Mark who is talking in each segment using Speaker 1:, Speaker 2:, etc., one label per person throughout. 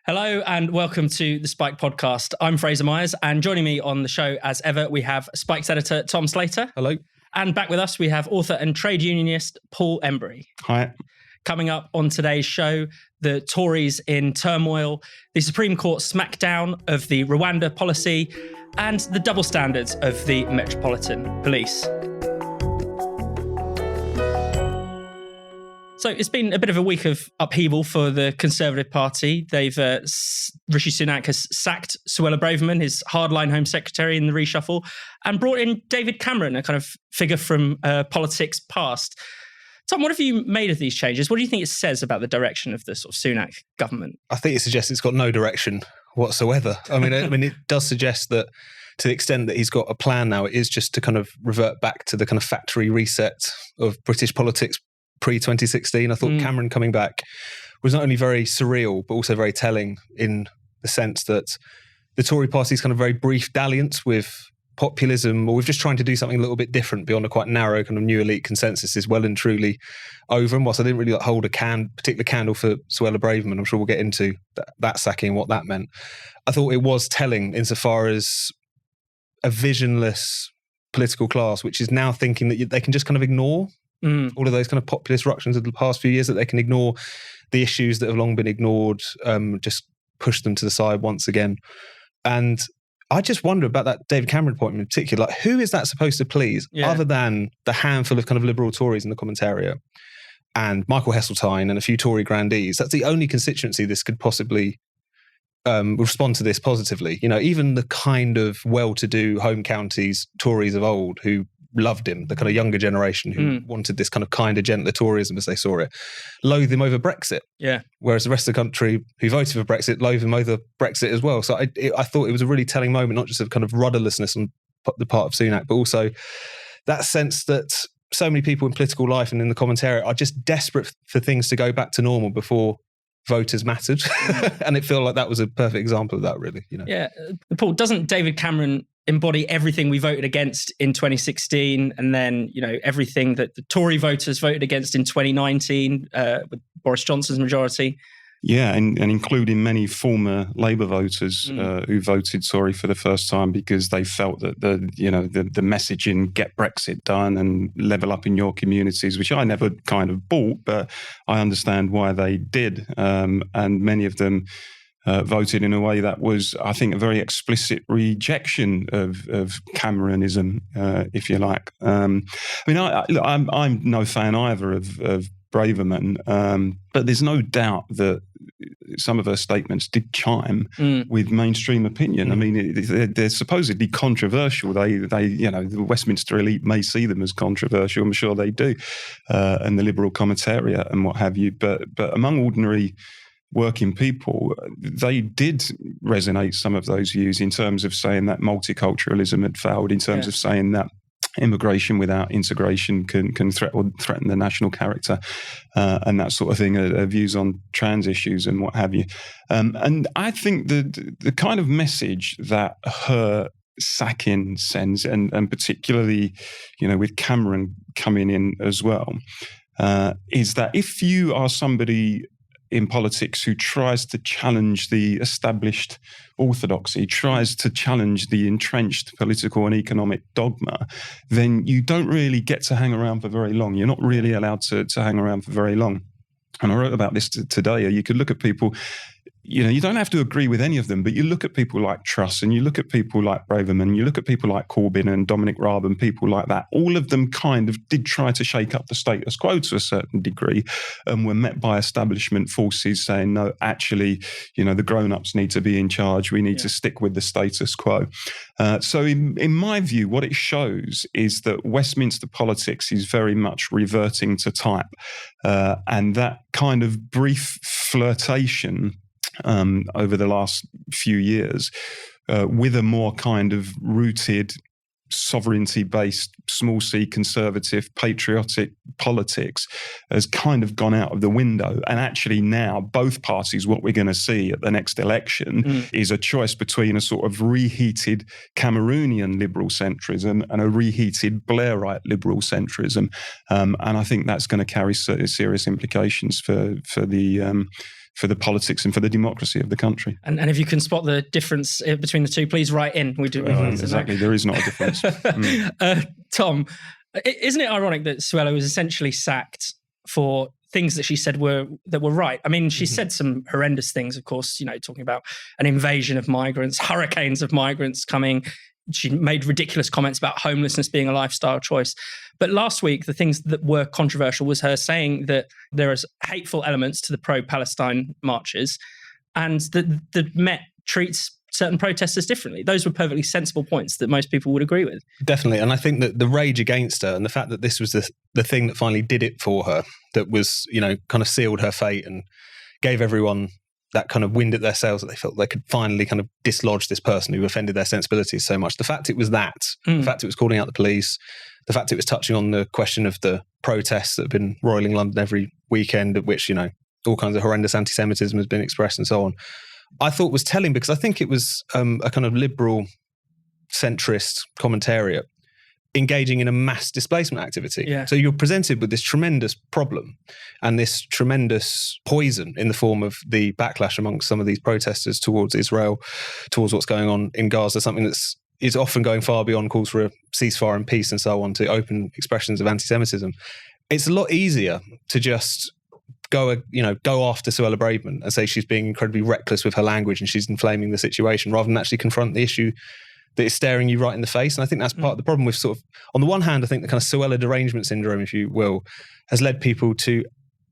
Speaker 1: Hello and welcome to the Spike podcast. I'm Fraser Myers, and joining me on the show as ever, we have Spike's editor, Tom Slater.
Speaker 2: Hello.
Speaker 1: And back with us, we have author and trade unionist, Paul Embery.
Speaker 2: Hi.
Speaker 1: Coming up on today's show, the Tories in turmoil, the Supreme Court smackdown of the Rwanda policy, and the double standards of the Metropolitan Police. So it's been a bit of a week of upheaval for the Conservative Party. Rishi Sunak has sacked Suella Braverman, his hardline Home Secretary, in the reshuffle, and brought in David Cameron, a kind of figure from politics past. Tom, what have you made of these changes? What do you think it says about the direction of the sort of Sunak government?
Speaker 2: I think it suggests it's got no direction whatsoever. I mean, it does suggest that to the extent that he's got a plan now, it is just to kind of revert back to the kind of factory reset of British politics pre-2016. I thought Cameron coming back was not only very surreal, but also very telling in the sense that the Tory party's kind of very brief dalliance with populism, or with just trying to do something a little bit different beyond a quite narrow kind of new elite consensus, is well and truly over. And whilst I didn't really hold a particular candle for Suella Braverman, I'm sure we'll get into that sacking and what that meant, I thought it was telling insofar as a visionless political class, which is now thinking that they can just kind of ignore all of those kind of populist ructions of the past few years, that they can ignore the issues that have long been ignored, just push them to the side once again. And I just wonder about that David Cameron appointment in particular. Like, who is that supposed to please, other than the handful of kind of liberal Tories in the commentariat and Michael Heseltine and a few Tory grandees? That's the only constituency this could possibly respond to this positively. You know, even the kind of well-to-do home counties Tories of old who loved him, the kind of younger generation who wanted this kind of kinder, gentler Toryism as they saw it, loathed him over Brexit. Yeah. Whereas the rest of the country who voted for Brexit loathed him over Brexit as well. So I thought it was a really telling moment, not just of kind of rudderlessness on the part of Sunak, but also that sense that so many people in political life and in the commentariat are just desperate for things to go back to normal before voters mattered. And it felt like that was a perfect example of that, really. You know? Yeah.
Speaker 1: Paul, doesn't David Cameron embody everything we voted against in 2016, and then, you know, everything that the Tory voters voted against in 2019 with Boris Johnson's majority?
Speaker 3: Yeah, and including many former Labour voters who voted Tory for the first time because they felt that the messaging, get Brexit done and level up in your communities, which I never kind of bought, but I understand why they did. And many of them voted in a way that was, I think, a very explicit rejection of Cameronism, if you like. I mean, I'm no fan either of Braverman, but there's no doubt that some of her statements did chime with mainstream opinion. I mean, they're supposedly controversial. They, the Westminster elite may see them as controversial. I'm sure they do, and the liberal commentariat and what have you. But among ordinary working people, they did resonate some of those views in terms of saying that multiculturalism had failed, in terms of saying that immigration without integration can threaten the national character, and that sort of thing, views on trans issues and what have you. And I think the kind of message that her sacking sends, and particularly, with Cameron coming in as well, is that if you are somebody in politics who tries to challenge the established orthodoxy, tries to challenge the entrenched political and economic dogma, then you don't really get to hang around for very long. You're not really allowed to hang around for very long. And I wrote about this today. You could look at people, you don't have to agree with any of them, but you look at people like Truss, and you look at people like Braverman, you look at people like Corbyn and Dominic Raab and people like that. All of them kind of did try to shake up the status quo to a certain degree, and were met by establishment forces saying, no, actually, the grown-ups need to be in charge. We need to stick with the status quo. So in my view, what it shows is that Westminster politics is very much reverting to type. And that kind of brief flirtation over the last few years with a more kind of rooted, sovereignty-based, small c conservative, patriotic politics has kind of gone out of the window. And actually now both parties, what we're going to see at the next election is a choice between a sort of reheated Cameroonian liberal centrism and a reheated Blairite liberal centrism. And I think that's going to carry serious implications for the for the politics and for the democracy of the country.
Speaker 1: And if you can spot the difference between the two, please write in. We do.
Speaker 3: Exactly, there is not a difference.
Speaker 1: Tom, isn't it ironic that Suella was essentially sacked for things that she said were right? I mean, she said some horrendous things, of course, talking about an invasion of migrants, hurricanes of migrants coming. She made ridiculous comments about homelessness being a lifestyle choice. But last week, the things that were controversial was her saying that there is hateful elements to the pro-Palestine marches and that the Met treats certain protesters differently. Those were perfectly sensible points that most people would agree with.
Speaker 2: Definitely. And I think that the rage against her and the fact that this was the thing that finally did it for her, that was, kind of sealed her fate and gave everyone that kind of wind at their sails, that they felt they could finally kind of dislodge this person who offended their sensibilities so much. The fact it was that, the fact it was calling out the police, the fact it was touching on the question of the protests that have been roiling London every weekend, at which, all kinds of horrendous anti-Semitism has been expressed and so on, I thought was telling, because I think it was a kind of liberal centrist commentariat engaging in a mass displacement activity.
Speaker 1: Yeah.
Speaker 2: So you're presented with this tremendous problem and this tremendous poison in the form of the backlash amongst some of these protesters towards Israel, towards what's going on in Gaza, something is often going far beyond calls for a ceasefire and peace and so on, to open expressions of anti-Semitism. It's a lot easier to just go after Suella Braverman and say she's being incredibly reckless with her language and she's inflaming the situation, rather than actually confront the issue that is staring you right in the face. And I think that's part of the problem with sort of, on the one hand, I think the kind of Suella derangement syndrome, if you will, has led people to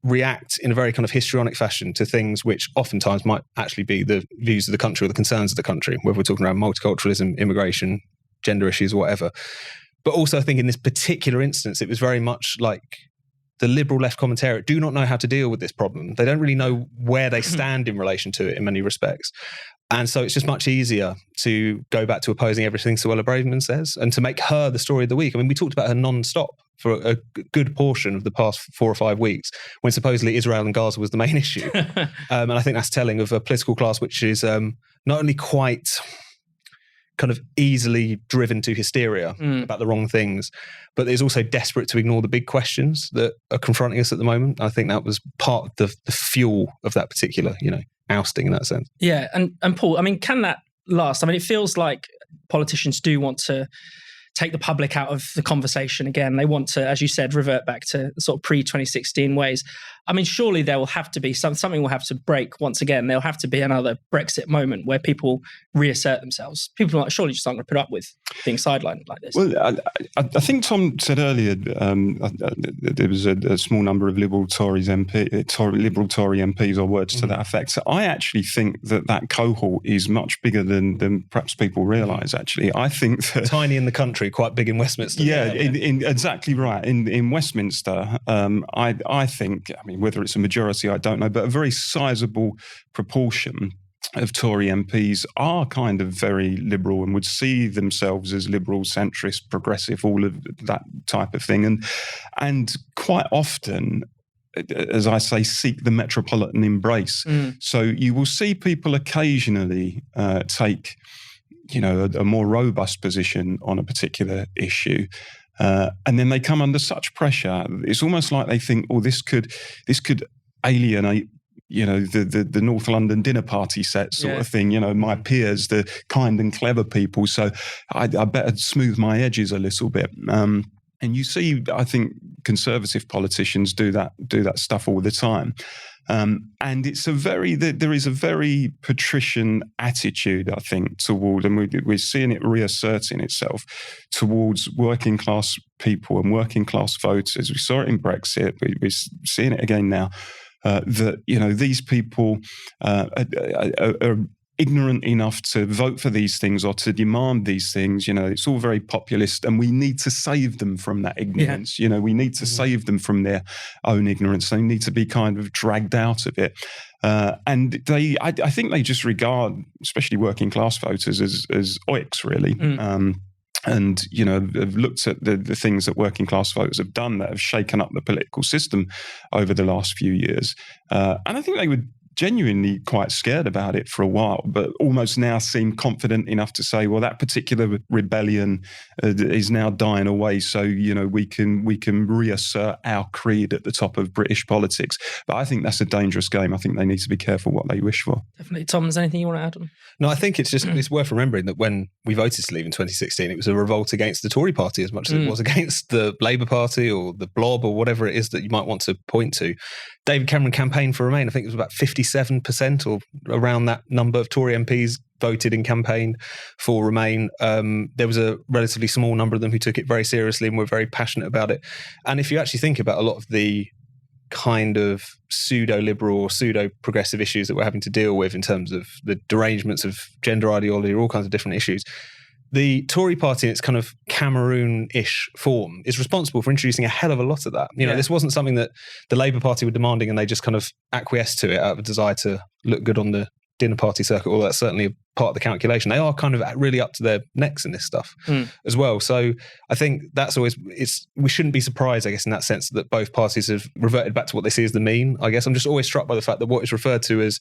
Speaker 2: react in a very kind of histrionic fashion to things which oftentimes might actually be the views of the country or the concerns of the country, whether we're talking around multiculturalism, immigration, gender issues, or whatever. But also I think in this particular instance, it was very much like the liberal left commentariat do not know how to deal with this problem. They don't really know where they stand in relation to it in many respects. And so it's just much easier to go back to opposing everything Suella Braverman says and to make her the story of the week. I mean, we talked about her non-stop for a good portion of the past 4 or 5 weeks, when supposedly Israel and Gaza was the main issue. And I think that's telling of a political class which is not only quite kind of easily driven to hysteria about the wrong things, but is also desperate to ignore the big questions that are confronting us at the moment. I think that was part of the fuel of that particular, ousting in that sense.
Speaker 1: Yeah, and Paul, I mean, can that last? I mean, it feels like politicians do want to take the public out of the conversation again. They want to, as you said, revert back to sort of pre-2016 ways. I mean, surely there will have to be something will have to break once again. There'll have to be another Brexit moment where people reassert themselves. People surely just aren't going to put up with being sidelined like this.
Speaker 3: Well, I think Tom said earlier there was a small number of Liberal Tory MPs, or words to that effect. So I actually think that cohort is much bigger than perhaps people realise, actually. I think that...
Speaker 2: Tiny in the country, quite big in Westminster.
Speaker 3: Yeah, exactly right. In Westminster, I think, I mean, whether it's a majority, I don't know, but a very sizable proportion of Tory MPs are kind of very liberal and would see themselves as liberal, centrist, progressive, all of that type of thing. And quite often, as I say, seek the metropolitan embrace. So you will see people occasionally take, a more robust position on a particular issue. And then they come under such pressure. It's almost like they think, oh, this could alienate, the North London dinner party set sort of thing. My peers, the kind and clever people. So I better smooth my edges a little bit. And you see, I think conservative politicians do that stuff all the time. And there is a very patrician attitude, I think, toward, and we're seeing it reasserting itself towards working class people and working class voters. We saw it in Brexit. We're seeing it again now. That these people are ignorant enough to vote for these things or to demand these things. It's all very populist, and we need to save them from that ignorance. We need to save them from their own ignorance. They need to be kind of dragged out of it. And I think they just regard, especially working class voters, as oiks, really. And, have looked at the things that working class voters have done that have shaken up the political system over the last few years. And I think they would genuinely quite scared about it for a while, but almost now seem confident enough to say, well, that particular rebellion is now dying away. So, we can reassert our creed at the top of British politics. But I think that's a dangerous game. I think they need to be careful what they wish for.
Speaker 1: Definitely. Tom, is there anything you want to add on?
Speaker 2: No, I think it's worth remembering that when we voted to leave in 2016, it was a revolt against the Tory party as much as it was against the Labour Party or the Blob or whatever it is that you might want to point to. David Cameron campaigned for Remain. I think it was about 57% or around that number of Tory MPs voted in campaign for Remain. There was a relatively small number of them who took it very seriously and were very passionate about it. And if you actually think about a lot of the kind of pseudo-liberal or pseudo-progressive issues that we're having to deal with in terms of the derangements of gender ideology or all kinds of different issues, the Tory party in its kind of Cameroon-ish form is responsible for introducing a hell of a lot of that. This wasn't something that the Labour Party were demanding and they just kind of acquiesced to it out of a desire to look good on the dinner party circuit, although that's certainly a part of the calculation. They are kind of really up to their necks in this stuff as well. So I think that's always, we shouldn't be surprised, I guess, in that sense that both parties have reverted back to what they see as the mean. I guess I'm just always struck by the fact that what is referred to as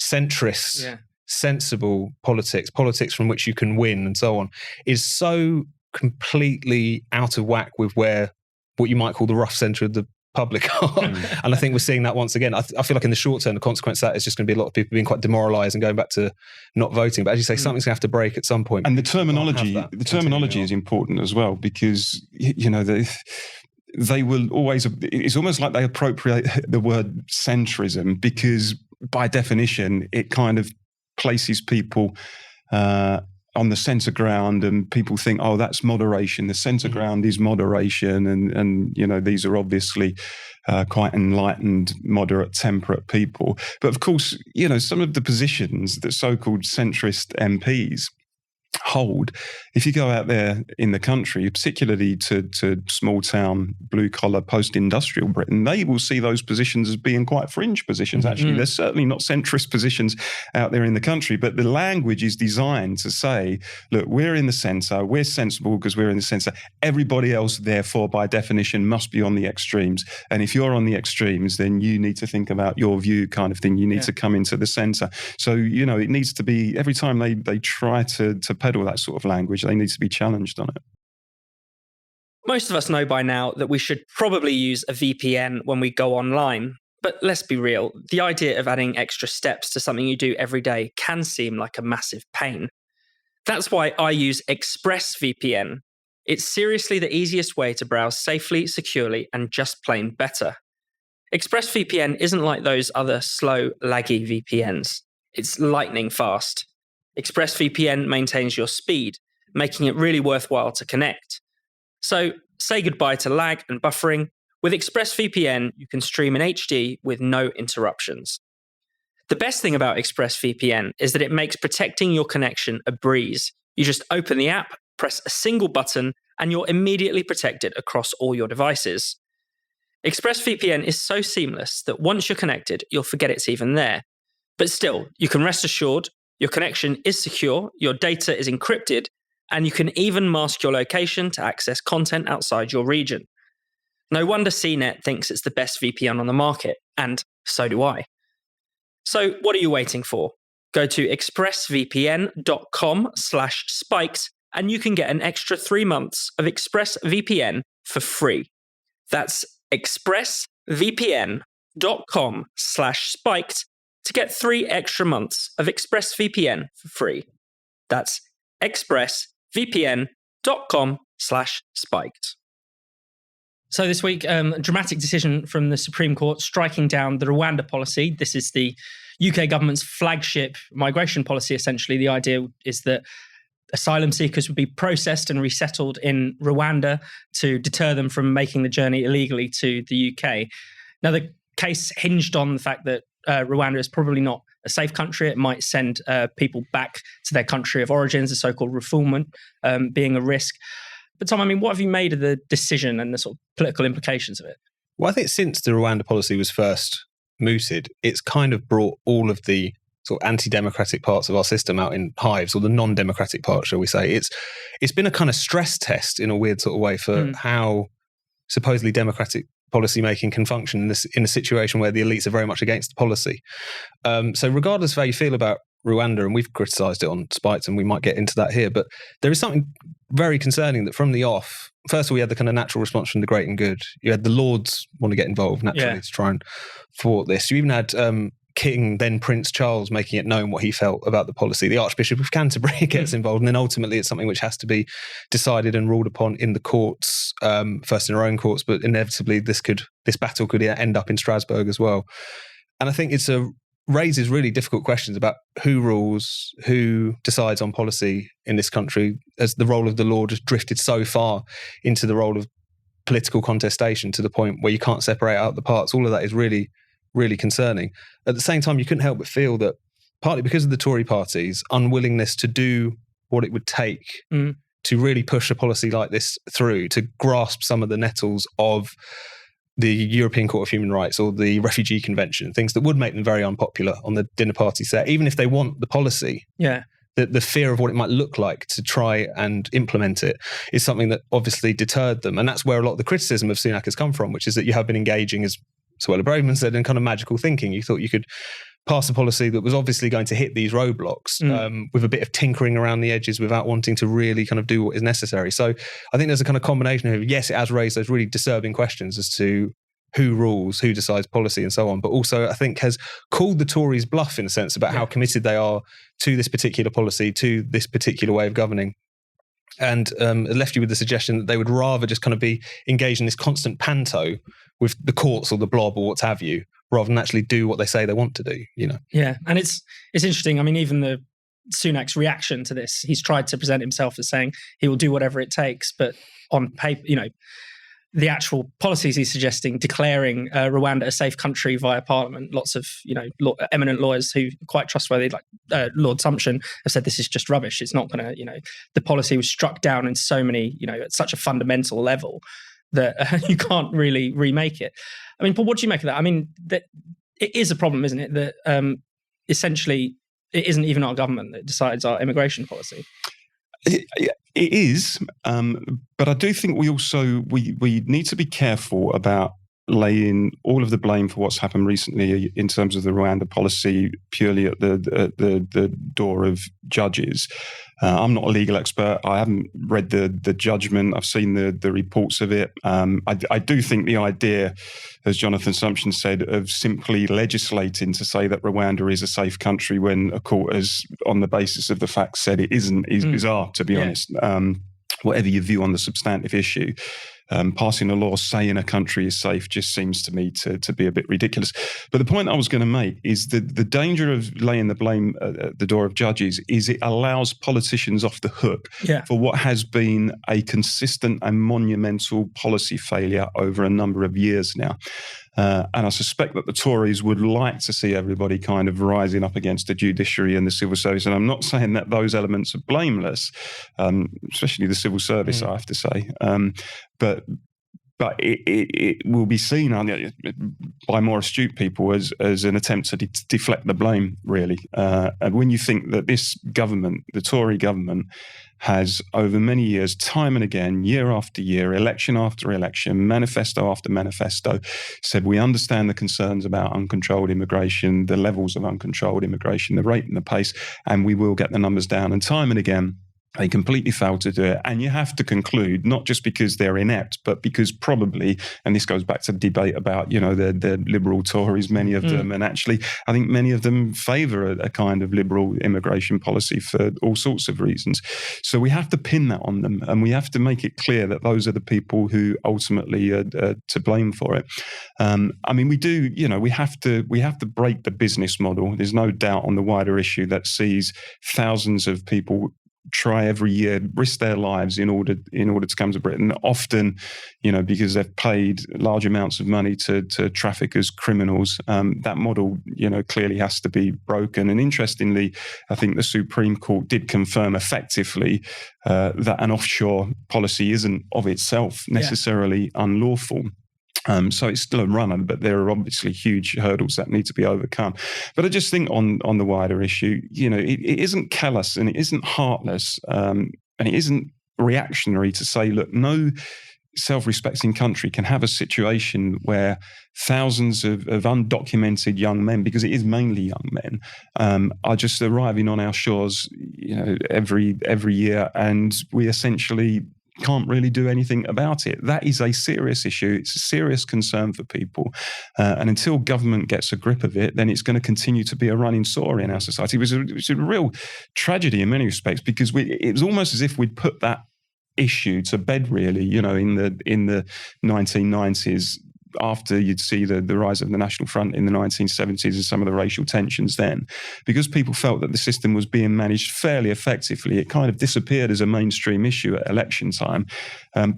Speaker 2: centrist, sensible politics from which you can win and so on, is so completely out of whack with where what you might call the rough centre of the public are. And I think we're seeing that once again. I feel like in the short term, the consequence of that is just going to be a lot of people being quite demoralised and going back to not voting. But as you say, something's going to have to break at some point.
Speaker 3: And the terminology is important as well, because, they will always, it's almost like they appropriate the word centrism, because by definition, it kind of places people on the centre ground, and people think, oh, that's moderation. The centre ground is moderation, and these are obviously quite enlightened, moderate, temperate people. But of course, some of the positions that so-called centrist MPs hold, if you go out there in the country, particularly to small town, blue collar, post-industrial Britain, they will see those positions as being quite fringe positions. Actually, there's certainly not centrist positions out there in the country, but the language is designed to say, look, we're in the centre, we're sensible because we're in the centre. Everybody else, therefore, by definition, must be on the extremes. And if you're on the extremes, then you need to think about your view, kind of thing. You need to come into the centre. So, it needs to be, every time they try to peddle that sort of language, they need to be challenged on it.
Speaker 1: Most of us know by now that we should probably use a VPN when we go online. But let's be real, the idea of adding extra steps to something you do every day can seem like a massive pain. That's why I use ExpressVPN. It's seriously the easiest way to browse safely, securely, and just plain better. ExpressVPN isn't like those other slow, laggy VPNs. It's lightning fast. ExpressVPN maintains your speed, making it really worthwhile to connect. So say goodbye to lag and buffering. With ExpressVPN, you can stream in HD with no interruptions. The best thing about ExpressVPN is that it makes protecting your connection a breeze. You just open the app, press a single button, and you're immediately protected across all your devices. ExpressVPN is so seamless that once you're connected, you'll forget it's even there. But still, you can rest assured your connection is secure, your data is encrypted, and you can even mask your location to access content outside your region. No wonder CNET thinks it's the best VPN on the market, and so do I. So what are you waiting for? Go to expressvpn.com/spiked and you can get an extra 3 months of ExpressVPN for free. That's expressvpn.com/spiked to get 3 extra months of ExpressVPN for free. That's expressvpn.com/spiked. So this week, a dramatic decision from the Supreme Court striking down the Rwanda policy. This is the UK government's flagship migration policy, essentially. The idea is that asylum seekers would be processed and resettled in Rwanda to deter them from making the journey illegally to the UK. Now, the case hinged on the fact that Rwanda is probably not a safe country. It might send people back to their country of origins, the so-called refoulement being a risk. But Tom, what have you made of the decision and the sort of political implications of it?
Speaker 2: Well, I think since the Rwanda policy was first mooted, it's kind of brought all of the sort of anti-democratic parts of our system out in hives, or the non-democratic parts, shall we say. It's been a kind of stress test in a weird sort of way for how supposedly democratic policymaking can function in a situation where the elites are very much against the policy. So regardless of how you feel about Rwanda, and we've criticised it on Spiked, and we might get into that here, but there is something very concerning that from the off, first of all, we had the kind of natural response from the great and good. You had the Lords want to get involved naturally to try and thwart this. You even had King, then Prince Charles, making it known what he felt about the policy. The Archbishop of Canterbury gets involved, and then ultimately it's something which has to be decided and ruled upon in the courts, first in our own courts, but inevitably this battle could end up in Strasbourg as well. And I think raises really difficult questions about who rules, who decides on policy in this country, as the role of the law just drifted so far into the role of political contestation to the point where you can't separate out the parts. All of that is really, really concerning. At the same time, you couldn't help but feel that partly because of the Tory party's unwillingness to do what it would take to really push a policy like this through, to grasp some of the nettles of the European Court of Human Rights or the Refugee Convention, things that would make them very unpopular on the dinner party set, even if they want the policy.
Speaker 1: Yeah.
Speaker 2: The fear of what it might look like to try and implement it is something that obviously deterred them. And that's where a lot of the criticism of Sunak has come from, which is that you have been engaging, as Suella Braverman said, in kind of magical thinking. You thought you could pass a policy that was obviously going to hit these roadblocks with a bit of tinkering around the edges without wanting to really kind of do what is necessary. So I think there's a kind of combination of, yes, it has raised those really disturbing questions as to who rules, who decides policy and so on, but also I think has called the Tories bluff in a sense about how committed they are to this particular policy, to this particular way of governing. And left you with the suggestion that they would rather just kind of be engaged in this constant panto with the courts or the blob or what have you, rather than actually do what they say they want to do, you know?
Speaker 1: Yeah, and it's interesting. I mean, even the Sunak's reaction to this, he's tried to present himself as saying he will do whatever it takes, but on paper, you know, the actual policies he's suggesting, declaring Rwanda a safe country via parliament, lots of, you know, eminent lawyers who are quite trustworthy, like Lord Sumption, have said this is just rubbish. It's not going to, you know, the policy was struck down in so many, you know, at such a fundamental level that you can't really remake it. I mean, Paul, what do you make of that? I mean, it is a problem, isn't it? That essentially it isn't even our government that decides our immigration policy.
Speaker 3: It is, but I do think we need to be careful about laying all of the blame for what's happened recently in terms of the Rwanda policy purely at the door of judges. I'm not a legal expert. I haven't read the judgment. I've seen the reports of it. I do think the idea, as Jonathan Sumption said, of simply legislating to say that Rwanda is a safe country when a court has, on the basis of the facts, said it isn't, is bizarre, to be honest. Whatever your view on the substantive issue, passing a law saying a country is safe just seems to me to be a bit ridiculous. But the point I was going to make is that the danger of laying the blame at the door of judges is it allows politicians off the hook for what has been a consistent and monumental policy failure over a number of years now. And I suspect that the Tories would like to see everybody kind of rising up against the judiciary and the civil service. And I'm not saying that those elements are blameless, especially the civil service, I have to say. But it will be seen by more astute people as an attempt to deflect the blame, really. And when you think that this government, the Tory government, has over many years, time and again, year after year, election after election, manifesto after manifesto, said we understand the concerns about uncontrolled immigration, the levels of uncontrolled immigration, the rate and the pace, and we will get the numbers down. And time and again, they completely failed to do it. And you have to conclude, not just because they're inept, but because probably, and this goes back to the debate about, you know, the liberal Tories, many of them, and actually I think many of them favour a kind of liberal immigration policy for all sorts of reasons. So we have to pin that on them, and we have to make it clear that those are the people who ultimately are to blame for it. I mean, we do, you know, we have to break the business model. There's no doubt on the wider issue that sees thousands of people try every year, risk their lives in order to come to Britain, often, you know, because they've paid large amounts of money to traffic as criminals. That model, you know, clearly has to be broken. And interestingly, I think the Supreme Court did confirm effectively that an offshore policy isn't of itself necessarily unlawful. So it's still a runner, but there are obviously huge hurdles that need to be overcome. But I just think on the wider issue, you know, it isn't callous and it isn't heartless and it isn't reactionary to say, look, no self-respecting country can have a situation where thousands of undocumented young men, because it is mainly young men, are just arriving on our shores, every year, and we essentially can't really do anything about it. That is a serious issue. It's a serious concern for people. And until government gets a grip of it, then it's going to continue to be a running sore in our society. It was a real tragedy in many respects, because it was almost as if we'd put that issue to bed, really, in the 1990s, after you'd see the rise of the National Front in the 1970s and some of the racial tensions then. Because people felt that the system was being managed fairly effectively, it kind of disappeared as a mainstream issue at election time.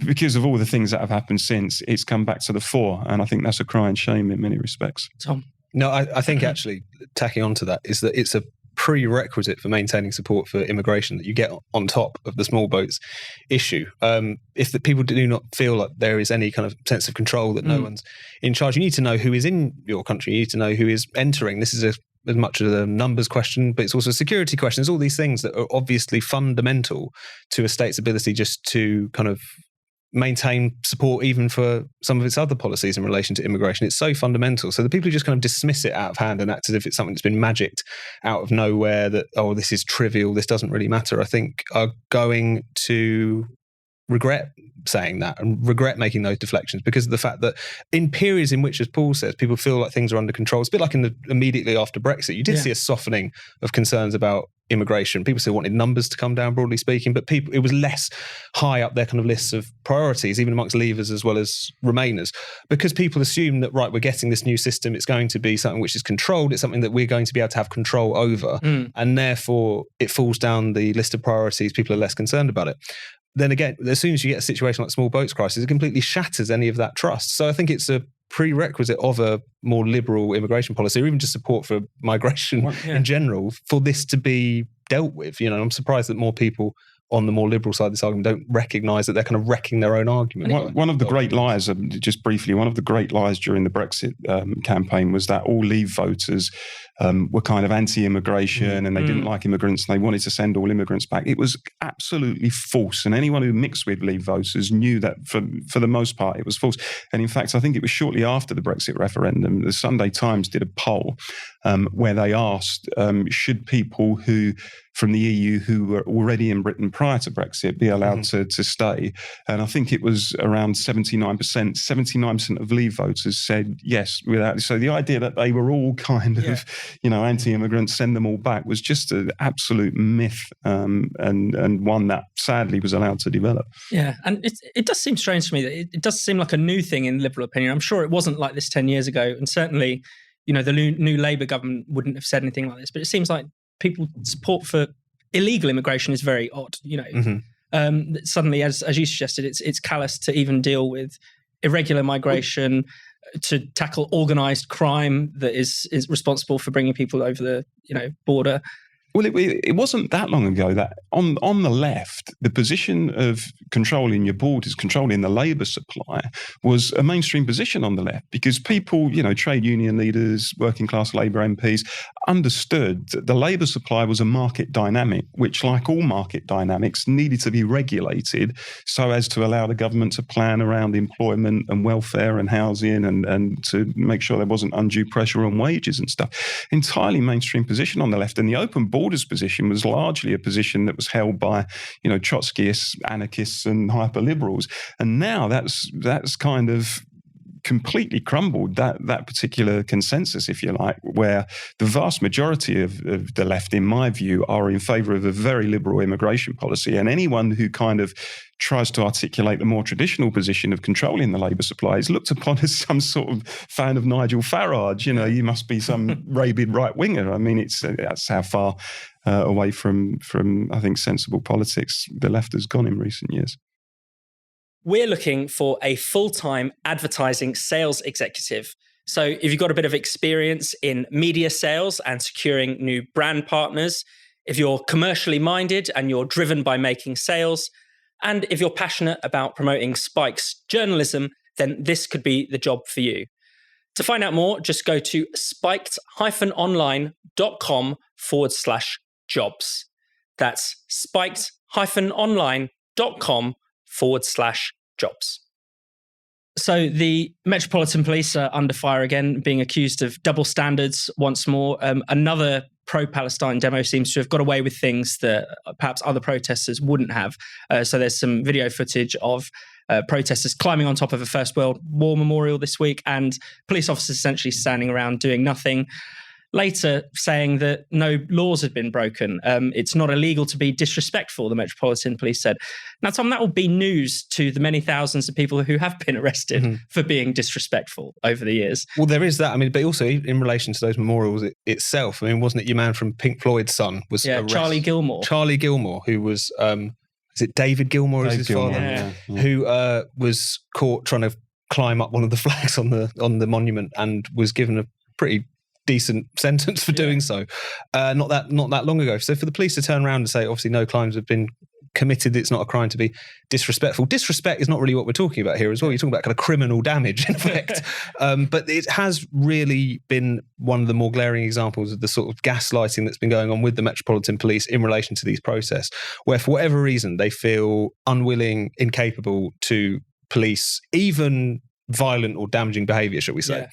Speaker 3: Because of all the things that have happened since, it's come back to the fore. And I think that's a crying shame in many respects.
Speaker 1: Tom?
Speaker 2: No, I think actually tacking onto that is that it's a prerequisite for maintaining support for immigration that you get on top of the small boats issue. If the people do not feel like there is any kind of sense of control, that no one's in charge, you need to know who is in your country. You need to know who is entering. This is as much of a numbers question, but it's also a security question. There's all these things that are obviously fundamental to a state's ability just to kind of maintain support even for some of its other policies in relation to immigration. It's so fundamental. So the people who just kind of dismiss it out of hand and act as if it's something that's been magicked out of nowhere, that, oh, this is trivial, this doesn't really matter, I think are going to regret saying that and regret making those deflections, because of the fact that in periods in which, as Paul says, people feel like things are under control, it's a bit like immediately after Brexit, you did see a softening of concerns about immigration. People still wanted numbers to come down, broadly speaking, but it was less high up their kind of lists of priorities, even amongst Leavers as well as Remainers, because people assume that, right, we're getting this new system, it's going to be something which is controlled, it's something that we're going to be able to have control over, and therefore it falls down the list of priorities, people are less concerned about it. Then again, as soon as you get a situation like small boats crisis, it completely shatters any of that trust. So I think it's a prerequisite of a more liberal immigration policy, or even just support for migration in general, for this to be dealt with. I'm surprised that more people on the more liberal side of this argument don't recognise that they're kind of wrecking their own argument.
Speaker 3: One of the great lies, just briefly, one of the great lies during the Brexit campaign was that all Leave voters were kind of anti-immigration and they didn't like immigrants and they wanted to send all immigrants back. It was absolutely false. And anyone who mixed with Leave voters knew that for the most part it was false. And in fact, I think it was shortly after the Brexit referendum, the Sunday Times did a poll where they asked, should people from the EU who were already in Britain prior to Brexit be allowed to stay? And I think it was around 79% of Leave voters said yes without. So the idea that they were all kind of, anti-immigrant, send them all back, was just an absolute myth, and one that sadly was allowed to develop.
Speaker 1: Yeah, and it does seem strange to me that it does seem like a new thing in liberal opinion. I'm sure it wasn't like this 10 years ago, and certainly, the new Labour government wouldn't have said anything like this, but it seems like people's support for illegal immigration is very odd. Suddenly, as you suggested, it's callous to even deal with irregular migration, to tackle organised crime that is responsible for bringing people over the border.
Speaker 3: Well, it wasn't that long ago that on the left, the position of controlling your borders, controlling the labour supply, was a mainstream position on the left, because people, trade union leaders, working class Labour MPs, understood that the labour supply was a market dynamic, which, like all market dynamics, needed to be regulated so as to allow the government to plan around employment and welfare and housing, and to make sure there wasn't undue pressure on wages and stuff. Entirely mainstream position on the left. And the open borders position was largely a position that was held by, Trotskyists, anarchists and hyper-liberals. And now that's kind of completely crumbled, that particular consensus, if you like, where the vast majority of the left, in my view, are in favour of a very liberal immigration policy. And anyone who kind of tries to articulate the more traditional position of controlling the labour supply is looked upon as some sort of fan of Nigel Farage. You must be some rabid right-winger. I mean, that's how far away from I think sensible politics the left has gone in recent years.
Speaker 1: We're looking for a full-time advertising sales executive. So if you've got a bit of experience in media sales and securing new brand partners, if you're commercially minded and you're driven by making sales, and if you're passionate about promoting Spike's journalism, then this could be the job for you. To find out more, just go to spiked-online.com/jobs. That's spiked-online.com/jobs. So the Metropolitan Police are under fire again, being accused of double standards once more. Another pro-Palestine demo seems to have got away with things that perhaps other protesters wouldn't have. So there's some video footage of protesters climbing on top of a First World War memorial this week, and police officers essentially standing around doing nothing. Later saying that no laws had been broken. It's not illegal to be disrespectful, the Metropolitan Police said. Now, Tom, that will be news to the many thousands of people who have been arrested for being disrespectful over the years.
Speaker 2: Well, there is that. I mean, but also in relation to those memorials itself, I mean, wasn't it your man from Pink Floyd's son was arrested?
Speaker 1: Charlie Gilmore.
Speaker 2: Charlie Gilmore, who was, is it David Gilmore is his father?
Speaker 1: Yeah.
Speaker 2: Who was caught trying to climb up one of the flags on the monument and was given a pretty decent sentence for doing so not that long ago. So for the police to turn around and say obviously no crimes have been committed, it's not a crime to be disrespectful. Disrespect is not really what we're talking about here as well. You're talking about kind of criminal damage in effect. But it has really been one of the more glaring examples of the sort of gaslighting that's been going on with the Metropolitan Police in relation to these protests, where for whatever reason they feel unwilling, incapable to police even violent or damaging behaviour, shall we say.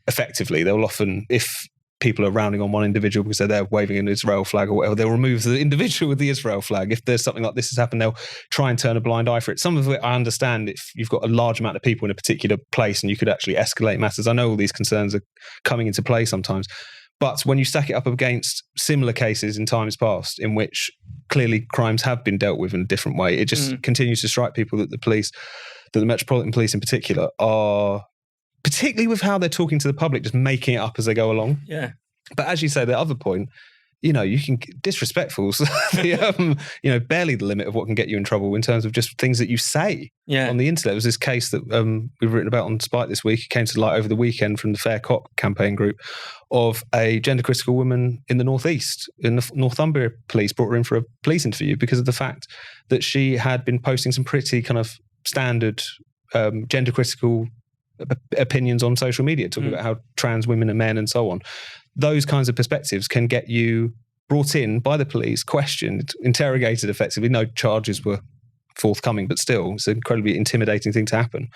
Speaker 2: Effectively, they'll often, if people are rounding on one individual because they're there waving an Israel flag or whatever, they'll remove the individual with the Israel flag. If there's something like this has happened, they'll try and turn a blind eye for it. Some of it I understand if you've got a large amount of people in a particular place and you could actually escalate matters. I know all these concerns are coming into play sometimes. But when you stack it up against similar cases in times past in which clearly crimes have been dealt with in a different way, it just continues to strike people that the Metropolitan Police in particular are, particularly with how they're talking to the public, just making it up as they go along.
Speaker 1: Yeah.
Speaker 2: But as you say, the other point, you can disrespectful, barely the limit of what can get you in trouble in terms of just things that you say on the internet. There was this case that we've written about on Spike this week. It came to light over the weekend from the Fair Cop campaign group of a gender critical woman in the Northeast, in the Northumbria police brought her in for a police interview because of the fact that she had been posting some pretty kind of standard gender critical opinions on social media, talking about how trans women are men and so on. Those kinds of perspectives can get you brought in by the police, questioned, interrogated effectively. No charges were forthcoming, but still, it's an incredibly intimidating thing to happen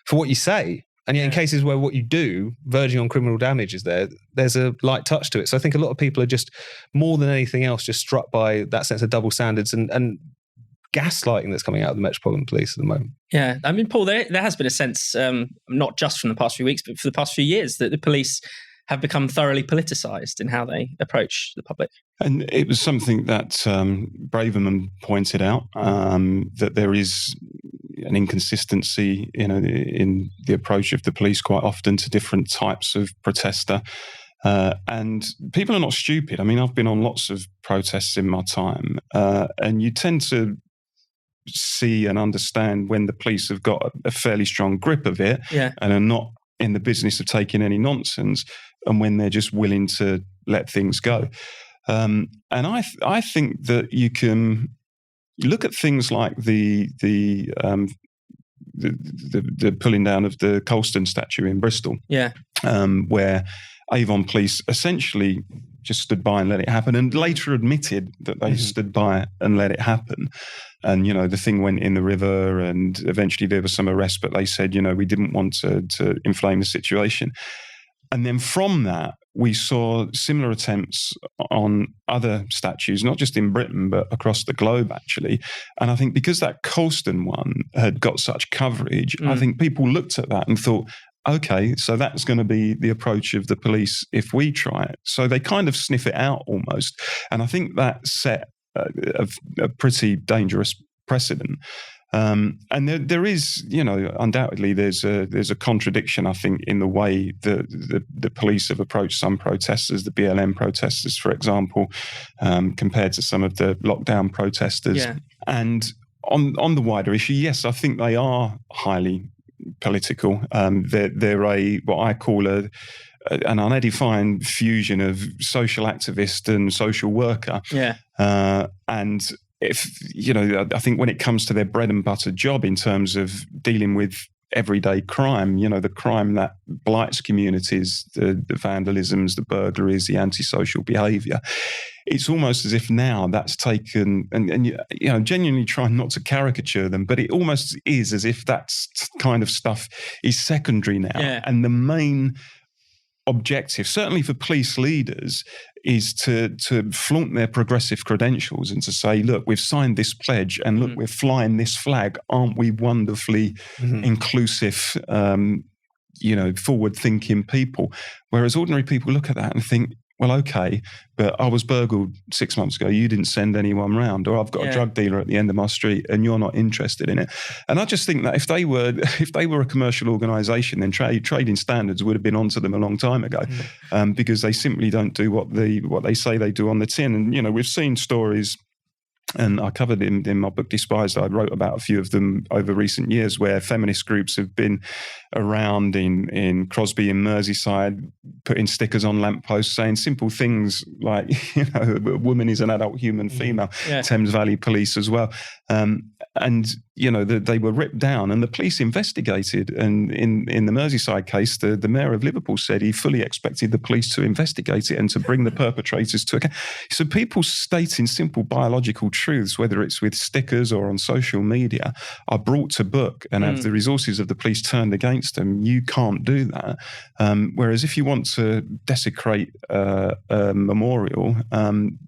Speaker 2: for what you say. And yet in cases where what you do, verging on criminal damage is there's a light touch to it. So I think a lot of people are just, more than anything else, just struck by that sense of double standards and gaslighting that's coming out of the Metropolitan Police at the moment. Yeah,
Speaker 1: I mean, Paul, there has been a sense, not just from the past few weeks, but for the past few years, that the police have become thoroughly politicized in how they approach the public.
Speaker 3: And it was something that Braverman pointed out, that there is an inconsistency in the approach of the police quite often to different types of protester. And people are not stupid. I mean, I've been on lots of protests in my time, and you tend to see and understand when the police have got a fairly strong grip of it and are not in the business of taking any nonsense, and when they're just willing to let things go. And I think that you can look at things like the pulling down of the Colston statue in Bristol, where Avon Police essentially just stood by and let it happen, and later admitted that they stood by and let it happen. And, the thing went in the river and eventually there was some arrest, but they said, we didn't want to inflame the situation. And then from that, we saw similar attempts on other statues, not just in Britain, but across the globe, actually. And I think because that Colston one had got such coverage, I think people looked at that and thought, okay, so that's going to be the approach of the police if we try it. So they kind of sniff it out almost. And I think that set a pretty dangerous precedent. And there is, undoubtedly there's a contradiction, I think, in the way that the police have approached some protesters, the BLM protesters, for example, compared to some of the lockdown protesters. Yeah. And on the wider issue, yes, I think they are highly political. They're what I call an unedifying fusion of social activist and social worker. Yeah. And if, I think when it comes to their bread and butter job in terms of dealing with everyday crime, the crime that blights communities, the vandalisms, the burglaries, the antisocial behaviour. It's almost as if now that's taken, and genuinely trying not to caricature them, but it almost is as if that kind of stuff is secondary now.
Speaker 1: Yeah.
Speaker 3: And the main objective, certainly for police leaders, is to flaunt their progressive credentials and to say, look, we've signed this pledge and look, we're flying this flag. Aren't we wonderfully inclusive, forward-thinking people? Whereas ordinary people look at that and think, well, okay, but I was burgled 6 months ago. You didn't send anyone round, or I've got a drug dealer at the end of my street, and you're not interested in it. And I just think that if they were a commercial organisation, then trading standards would have been onto them a long time ago, because they simply don't do what they say they do on the tin. And we've seen stories. And I covered in my book Despised, I wrote about a few of them over recent years, where feminist groups have been around in Crosby in Merseyside, putting stickers on lampposts saying simple things like, a woman is an adult human female, Thames Valley Police as well. They were ripped down, and the police investigated. And in the Merseyside case, the mayor of Liverpool said he fully expected the police to investigate it and to bring the perpetrators to account. So people stating simple biological truths, whether it's with stickers or on social media, are brought to book and have the resources of the police turned against them. You can't do that. Whereas if you want to desecrate a memorial,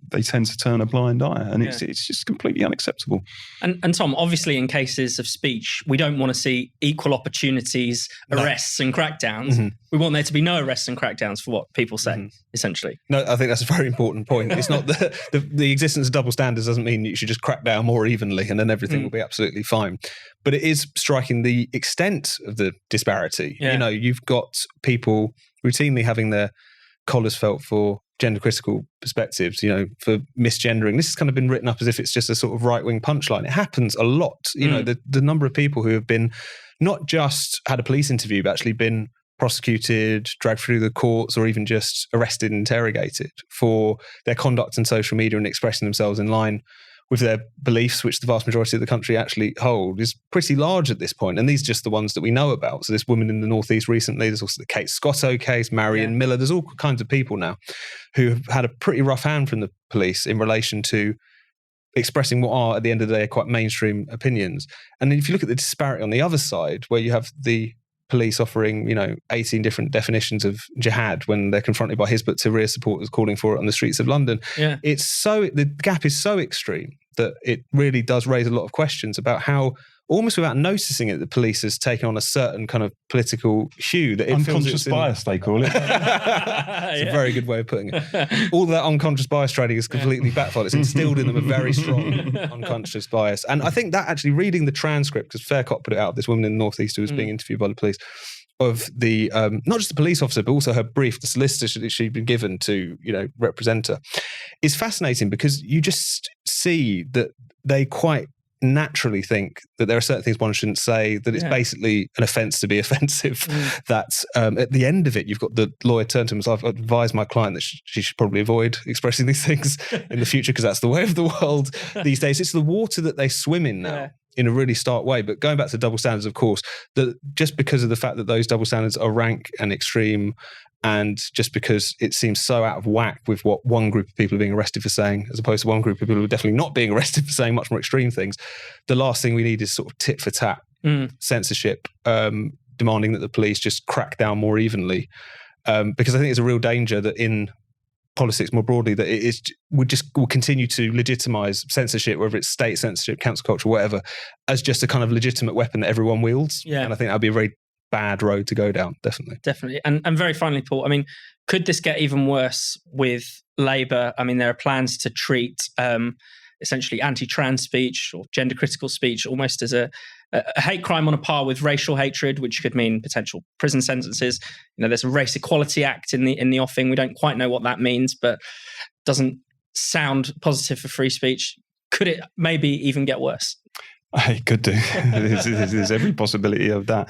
Speaker 3: they tend to turn a blind eye, and it's just completely unacceptable.
Speaker 1: And Tom, obviously in cases of speech, we don't want to see equal opportunities, arrests and crackdowns. We want there to be no arrests and crackdowns for what people say, essentially.
Speaker 2: No, I think that's a very important point. It's not the existence of double standards doesn't mean you should just crack down more evenly and then everything will be absolutely fine. But it is striking the extent of the disparity.
Speaker 1: Yeah.
Speaker 2: You've got people routinely having their collars felt for gender critical perspectives, for misgendering. This has kind of been written up as if it's just a sort of right-wing punchline. It happens a lot. The number of people who have been not just had a police interview, but actually been prosecuted, dragged through the courts, or even just arrested and interrogated for their conduct in social media and expressing themselves in line with their beliefs, which the vast majority of the country actually hold, is pretty large at this point. And these are just the ones that we know about. So this woman in the Northeast recently, there's also the Kate Scotto case, Marion Miller. There's all kinds of people now who have had a pretty rough hand from the police in relation to expressing what are, at the end of the day, quite mainstream opinions. And if you look at the disparity on the other side, where you have the police offering, 18 different definitions of jihad when they're confronted by Hizb ut-Tahrir supporters calling for it on the streets of London. Yeah. The gap is so extreme that it really does raise a lot of questions about how, almost without noticing it, the police has taken on a certain kind of political hue. That it
Speaker 3: unconscious bias, they call it.
Speaker 2: It's a very good way of putting it. All that unconscious bias training is completely backfired. It's instilled in them a very strong unconscious bias. And I think that actually reading the transcript, because Faircott put it out, this woman in the Northeast who was being interviewed by the police, of the not just the police officer, but also her brief, the solicitor she'd been given to, represent her, is fascinating, because you just see that they quite naturally think that there are certain things one shouldn't say, that it's basically an offence to be offensive, that at the end of it, you've got the lawyer turn to him and says, I've advised my client that she should probably avoid expressing these things in the future because that's the way of the world these days. It's the water that they swim in now. In a really stark way. But going back to double standards, of course, that just because of the fact that those double standards are rank and extreme, and just because it seems so out of whack with what one group of people are being arrested for saying, as opposed to one group of people who are definitely not being arrested for saying much more extreme things, the last thing we need is sort of tit for tat censorship, demanding that the police just crack down more evenly. Because I think it's a real danger that in politics more broadly, that it will continue to legitimize censorship, whether it's state censorship, cancel culture, whatever, as just a kind of legitimate weapon that everyone wields. Yeah. And I think that would be a very bad road to go down, definitely.
Speaker 1: Definitely. And very finally, Paul, could this get even worse with Labour? There are plans to treat essentially anti-trans speech or gender critical speech almost as a hate crime on a par with racial hatred, which could mean potential prison sentences. There's a Race Equality Act in the offing. We don't quite know what that means, but doesn't sound positive for free speech. Could it maybe even get worse?
Speaker 3: It could do. There's every possibility of that.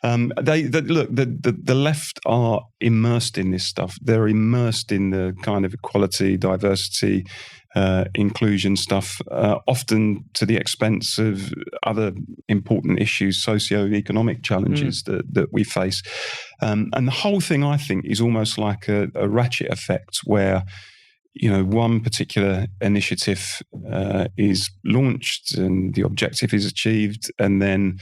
Speaker 3: Look, the left are immersed in this stuff. They're immersed in the kind of equality, diversity, inclusion stuff, often to the expense of other important issues, socio-economic challenges that we face. And the whole thing, I think, is almost like a ratchet effect where, one particular initiative is launched and the objective is achieved, and then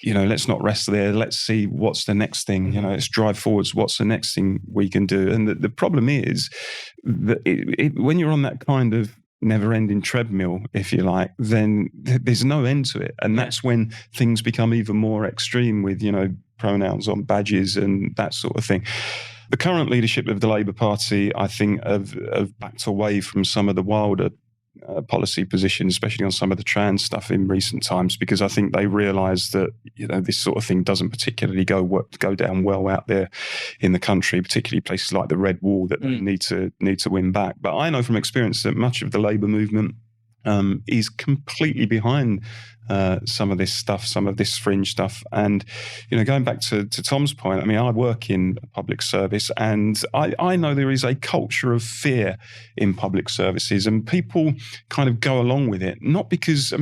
Speaker 3: let's not rest there. Let's see what's the next thing. Let's drive forwards. What's the next thing we can do? And the problem is that when you're on that kind of never-ending treadmill, if you like, then there's no end to it. And that's when things become even more extreme with, pronouns on badges and that sort of thing. The current leadership of the Labour Party, I think, have backed away from some of the wilder policy positions, especially on some of the trans stuff in recent times, because I think they realise that this sort of thing doesn't particularly go down well out there in the country, particularly places like the Red Wall that they need to win back. But I know from experience that much of the Labour movement is completely behind some of this stuff, some of this fringe stuff. And, going back to Tom's point, I mean, I work in public service, and I know there is a culture of fear in public services, and people kind of go along with it, not because,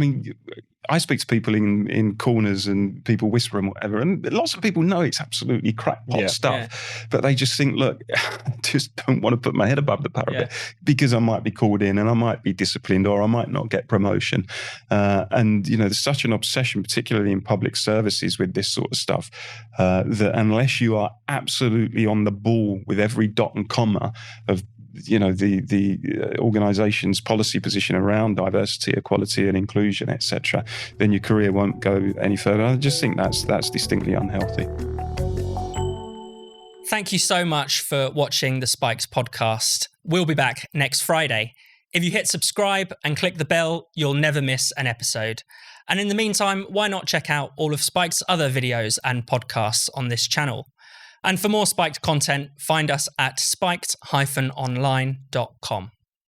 Speaker 3: I speak to people in corners and people whisper and whatever, and lots of people know it's absolutely crackpot stuff, but they just think, look, I just don't want to put my head above the parapet because I might be called in and I might be disciplined or I might not get promotion. And, there's such an obsession, particularly in public services, with this sort of stuff, that unless you are absolutely on the ball with every dot and comma of the organisation's policy position around diversity, equality and inclusion, etc., then your career won't go any further. I just think that's distinctly unhealthy.
Speaker 1: Thank you so much for watching the Spiked podcast. We'll be back next Friday. If you hit subscribe and click the bell, you'll never miss an episode. And in the meantime, why not check out all of Spiked's other videos and podcasts on this channel? And for more Spiked content, find us at spiked-online.com.